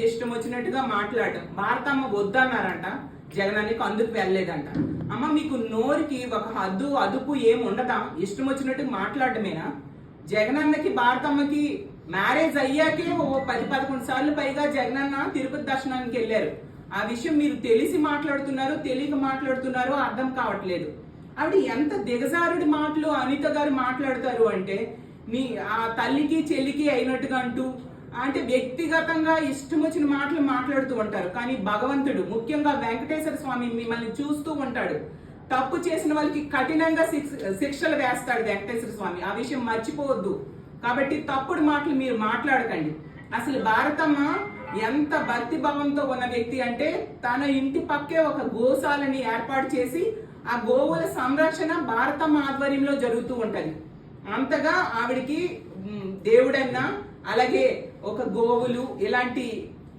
ఇష్టం వచ్చినట్టుగా మాట్లాడటం. భారతమ్మ వద్దన్నారంట, జగనానికి అందుకు వెళ్ళలేదంట. అమ్మ, మీకు నోరుకి ఒక హద్దు అదుపు ఏమి ఉండదా? ఇష్టం వచ్చినట్టు మాట్లాడటమేనా? జగనన్నకి భారతమ్మకి మ్యారేజ్ అయ్యాకే ఓ 10-11 సార్లు పైగా జగనన్న తిరుపతి దర్శనానికి వెళ్ళారు. ఆ విషయం మీరు తెలిసి మాట్లాడుతున్నారో తెలియక మాట్లాడుతున్నారో అర్థం కావట్లేదు. ఆవిడ ఎంత దిగజారుడి మాటలు అనిత గారు మాట్లాడతారు అంటే, మీ ఆ తల్లికి చెల్లికి అయినట్టుగా అంటూ, అంటే వ్యక్తిగతంగా ఇష్టం వచ్చిన మాటలు మాట్లాడుతూ ఉంటారు. కానీ భగవంతుడు, ముఖ్యంగా వెంకటేశ్వర స్వామి మిమ్మల్ని చూస్తూ ఉంటాడు. తప్పు చేసిన వాళ్ళకి కఠినంగా శిక్షలు వేస్తాడు వెంకటేశ్వర స్వామి. ఆ విషయం మర్చిపోవద్దు. కాబట్టి తప్పుడు మాటలు మీరు మాట్లాడకండి. అసలు భారతమ్మ ఎంత భక్తి భావంతో ఉన్న వ్యక్తి అంటే, తన ఇంటి పక్కే ఒక గోశాలని ఏర్పాటు చేసి ఆ గోవుల సంరక్షణ భారతమ్మ ఆధ్వర్యంలో జరుగుతూ ఉంటది. అంతగా ఆవిడికి దేవుడన్నా, అలాగే ఒక గోవులు ఇలాంటి